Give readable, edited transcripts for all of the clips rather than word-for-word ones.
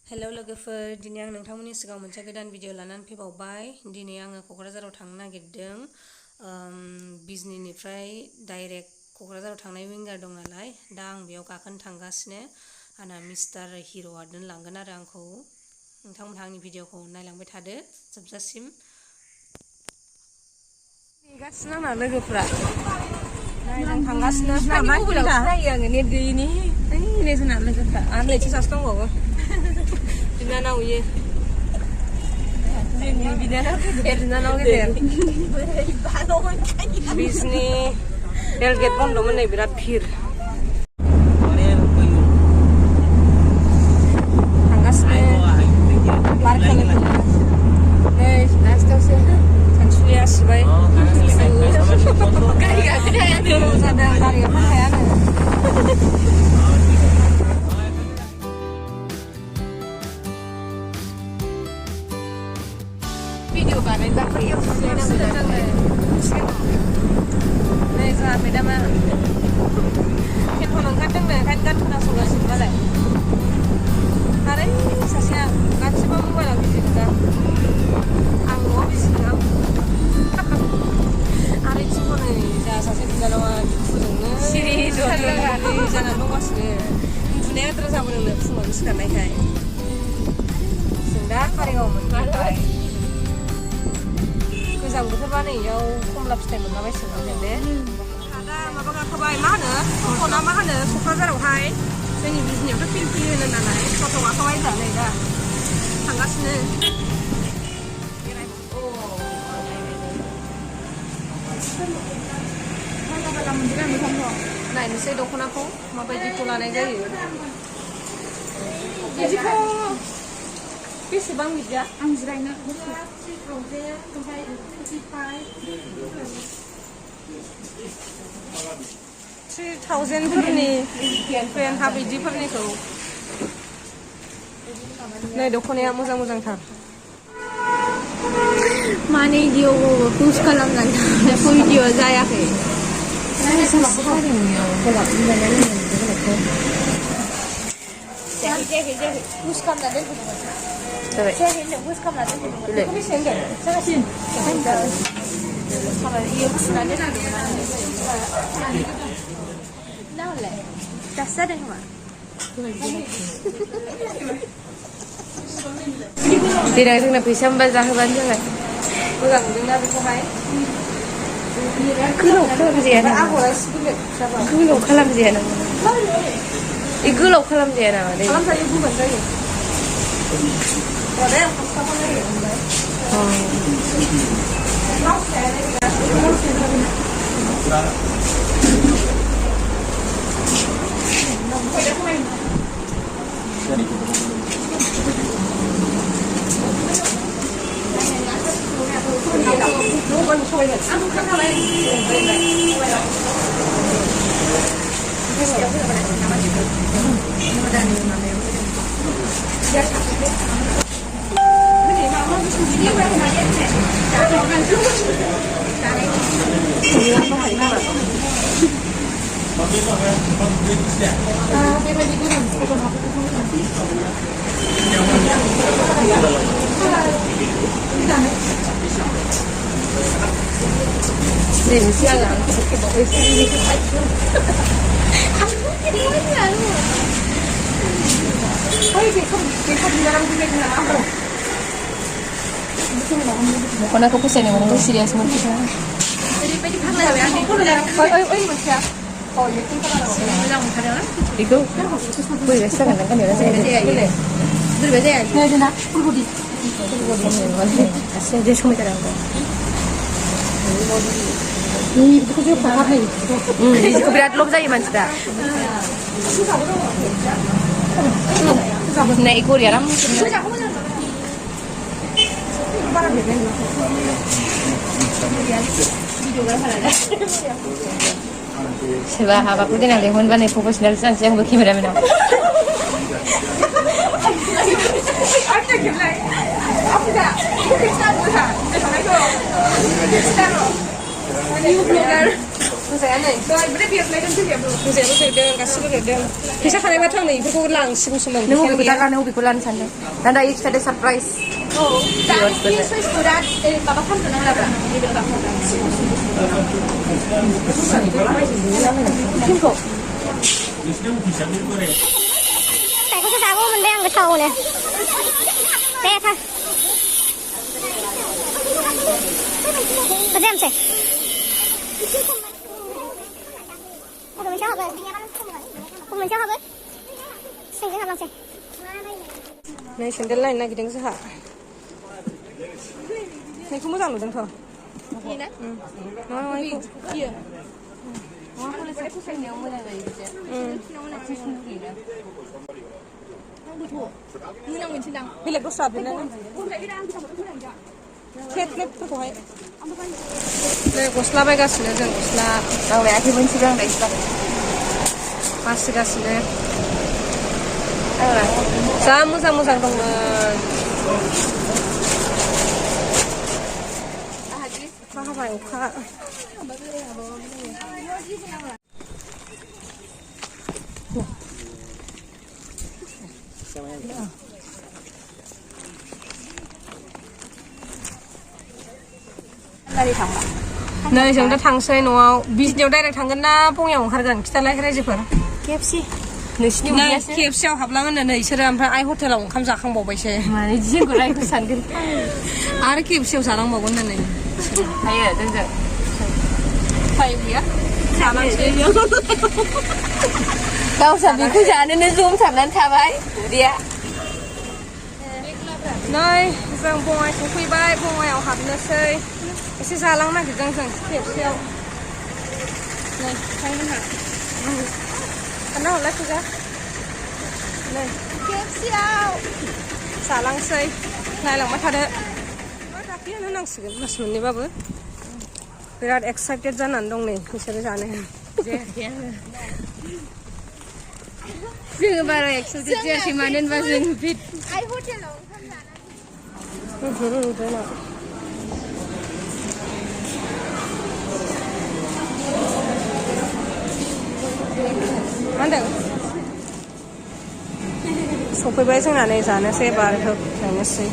Hello लोगोफोर, दिनै आं नोंथांमोननि सिगाङाव मोनसे गोदान भिडिअ लानानै फैबावबाय। दिनै आङो क'क्राझाराव थांनो नागिरदों। बिजनीनिफ्राय डाइरेक्ट क'क्राझाराव थांनाय विंगार दं नालाय, दा आं बेयाव गाखोनो थांगासिनो। आंना मिस्टार हिर'आ दोनलांगोन आरो आंखौ। नोंथांमोनहा आंनि भिडिअखौ नायलांबाय थादो जोबजासिम। नेगासिनो आंना लोगोफ्रा। जों थांगासिनो। मबाइलावसो नायो आङो नेट गैयिनि। नै जोंना लोगोफ्रा आरो नैथि सासे दंबावो। बिनानाव इयो जोंनि बिनानाव गेदेर बिजनी रेलगेट बन्द'मोन, नै बिराद भिर। थांगासिनो नै लास्टावसो सानसुलिया सिबाय गारि गाखोनो हायानो जादों, गारिया फानखायानो। भिडिअ बानायबा फैयो नै जोंहा मेदामा टेनसन ओंखारदोंनो, ओंखायनो गान खोनासंगासिनो मालाय। आरो सासेया गासिबो मबाइलाव बिजि गोजा, आं न'आव बिजि नङा। आरो इथिंबो नै जोंहा सासे बिनानावा दुखुजोंनो सिरि जानानै दंगासिनो। उन्दुनाया आद्रा जाबोदोंनो फुङावनो सिखारनायखाय। जों दा कारिगाव मोनफैबाय। गोजां बोथोरबा नै इयाव खमला फिथाइ मोनलाबायसिगोन जों दे। दा माबा गाखोबाय, मा होनो टट'ना मा होनो क'क्राझारावहाय। जोंनि बिजनीयावथ' फिलफिलि होनो नालाय टट' गाखोबाय जोंहा नै दा थांगासिनो। नायनोसै दख'नाखौ माबायदिखौ लानाय जायो। बिदिखौ बेसेबां बिदिया? आं जिरायनो 3000 फोरनि पेन हाफ बिदिफोरनिखौ। नै दख'नाया मोजां मोजांथार। माने भिडिअ'खौ पस्ट खालामनानै भिडिअ जायाखै। जायाखै पुश खालामना दोनथ'दोंमोन। जायाखै होनदों, पुश खालामना दोनथ'दोंमोन। बेखौ बेसे होनदों? जागासिनो इयो फुनानै दोनदोंमोन। नालाय दासो जादों खोमा। देनां जोंना फैसा मोनबा जाहोबानो जाबाय। मोजां मोनदोंना बेखौहाय? गोलाव खालामजाया नामा? आगरा एसे बेलेग जाबाय। गोलाव खालामजाया नामा? गोलाव खालामजाया नामा? खालामजायो, बुंबानो जायो। दे फास्टावहाय जायो ओमफ्राय। दख'नाखौ फसायनाय मोननांगौ सिरियास मोनथिया। ओरैबायदि फाग्ला जाबाय आं मोनथिया। मोजां मोनथारो बेखौ बोरैबासो जागोन ना गाननाया जाया बोरैबा जाया जोंना फुलबडि आसिया समायथारा बिदिखौ बे फाहायो बिदिखौ बिराद लब जायो मानसिफ्रा। नै गरि आराम सोरबा हाबाखौ देनां लेंहरबा नै प्रफेसनेल जानोसै आंबो केमेरामेनाव। फैसाया नै ओमफ्राय बेरनायजों फैसायाबो देरदों गासिबो देरदों फैसा खानायबाथ' आं नै बेफोरखौ लांसिगौसोमोन नों बबेखौ दा गानो बबेखौ लानो सानदों दा दायो खिथादो सारप्राइज माबा खालामथ'नांलाब्रा फिल्मखौ फिथाइखौसो जागौ मोनबाय आं गोथावनो दे थां गोजामसै मोनसेयाव हाबो सिंजों हाबलांसै नै सेन्देल नायनो नागिरदों जोंहा नैखौ मोजां नुदोंथ' बेलेग दस्रा फ्लेटफोरखौहाय नै गस्ला बायगासिनो जों गस्ला गावलायाखै मोनसिगोन आं दायो बासिगासिनो जा मोजां मोजां दंमोन अखा हाबाय अखा नै जों दा थांसै न'आव बिजनियाव डाइरेक्ट थांगोन ना बङाइयाव ओंखारगोन खिथालाय रायजोफोर केएफसि नोंसिनि केएफसियाव हाबलाङो नै इसोरो ओमफ्राय आइ हटेलाव ओंखाम जाखांबावबायसो माने जोंखौ रायखौ सानगोन आरो केएफसियाव जानांबावगोन नै हायो जोंजों टाइम गैया जानांसै गावसा बेखौ जानोनो जमथाबनानै थाबाय उदैया नै जों बङाइ सफैबाय बङाइयाव हाबनोसै एसे जालांनो नागिरदों जों केएफसियाव नै थांनो सानना हरलाय फैजा नै केएफसियाव जालांसै नायलांबाय थादो दाख्लैयानो नांसिगोन मास मोननैबाबो बिराद एक्साइटेड जानानै दं नै बिसोरो जानो जोङो बारा एक्साइटेड जायाखै मानो होनबा जों आइ हटेलाव ओंखाम जानो मा होनदों सफैबाय जोंना नै जानोसै एबार थांनोसै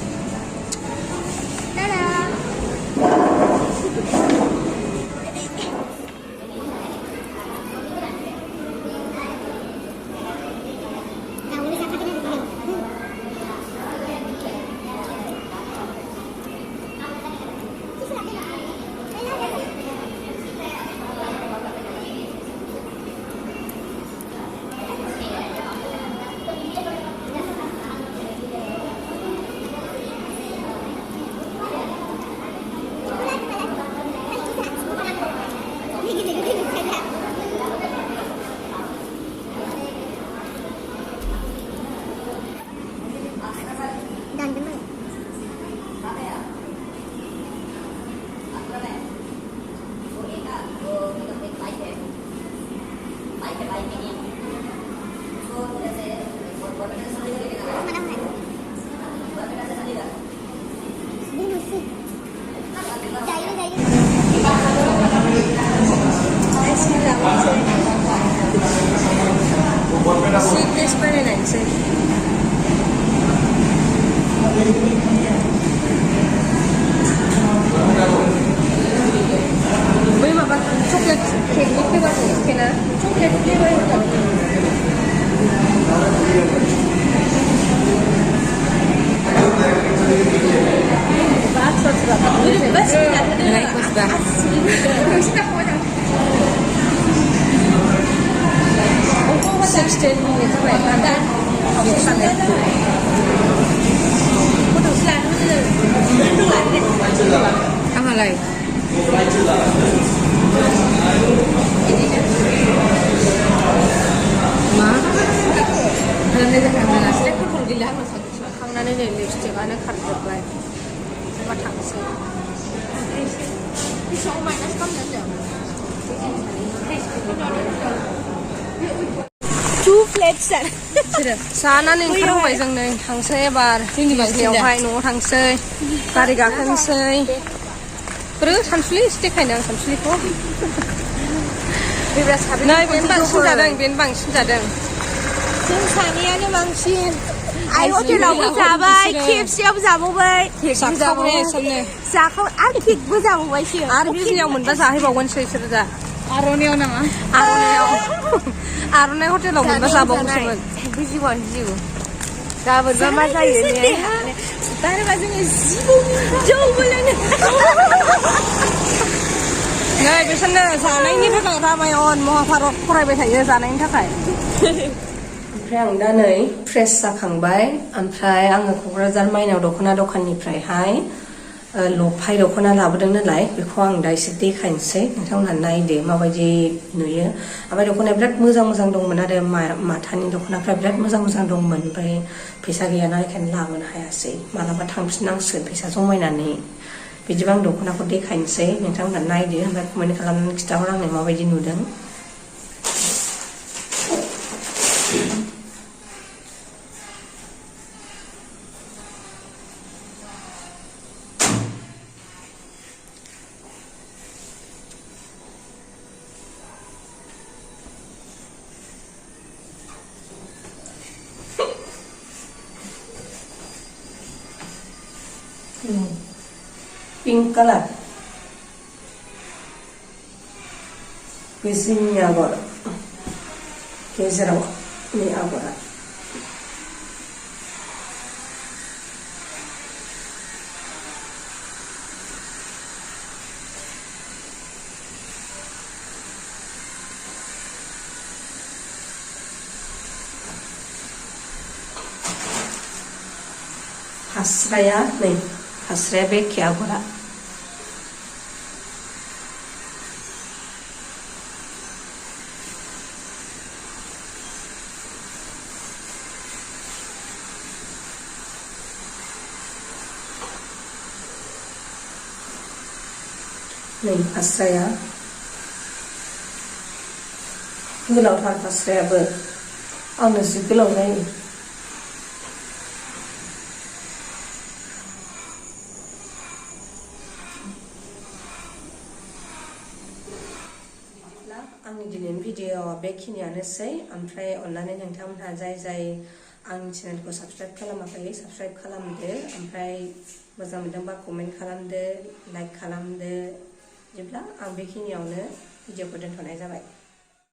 Sweetness बानायनायसै बै माबा चकलेट केकनि फ्लेभार केना चकलेट फ्लेभार आंहालाय मा खालामनाय जाखांना सिलेक्टफोरखौ गैला आंना खांनानै नै लिपस्टिकआनो खारजोब्बाय होमबा थांसै बेसेबां माइनास खालामनांगौ 2 plates जानानै ओंखारबोबाय जों नै थांसै एबार जोंनि बायदियावहाय न'आव थांसै गारि गाखोनोसै बोरो सानसुलि एसे देखायनो आं सानसुलिखौ नै बेनो बांसिन जादों बेनो बांसिन जादों जों सानैयानो बांसिन आइ हटेलावबो जाबाय KFC-आवबो जाबावबाय जाखावने सबनो जाखाव आरो केकबो जाबावबायसो आरो बिजनियाव मोनबा जाहैबावगोनसो बिसोरो दा आर'नायाव नामा आर'नाइ हटेलाव मोनबा जाबावगोनसोमोन बुजिगोन जिउ गाबोनबा मा जायो ने बारबा जोङो जौबो लोङो नै बिसोरनो जानायनि थाखाय रामायण महाभारत फरायबाय थायो जानायनि थाखाय ओमफ्राय आं दा नै फ्रेस जाखांबाय ओमफ्राय आङो क'क्राझार माइनाव दख'ना दखाननिफ्रायहाय लफाय दख'ना लाबोदों नालाय बेखौ आं दा एसे देखायनोसै नोंथांमोनहा नायदो माबायदि नुयो ओमफ्राय दख'नाया बिराद मोजां मोजां दंमोन आरो माथानि दख'नाफ्रा बिराद मोजां मोजां दंमोन ओमफ्राय फैसा गैयाना बेखायनो लाबोनो हायासै मालाबा थांफिननांसिगोन फैसा जमायनानै बिदिबा आं दख'नाखौ देखायनोसै नोंथांमोनहा नायदो ओमफ्राय कमेन्ट खालामनानै खिन्थाहर आंनो माबायदि नुदों पिंक कलर बेसिनि आगर गेजेराव नि आगरा फास्राया नै फास्राया बे एखे आगरा नै फास्राया गोलावथार फास्रायाबो आंनो जि गोलाव जायो आंनि दिनैनि भिडिअ'आ बेखिनियानोसै ओमफ्राय अन्नानै नोंथांमोनहा जाय आंनि चेनेलखौ साबस्क्राइब खालामाखै साबस्क्राइब खालामदो ओमफ्राय मोजां मोनदोंबा कमेन्ट खालामदो लाइक खालामदो बिदिब्ला आं बेखिनियावनो भिडिअ'खौ दोनथ'नाय जाबाय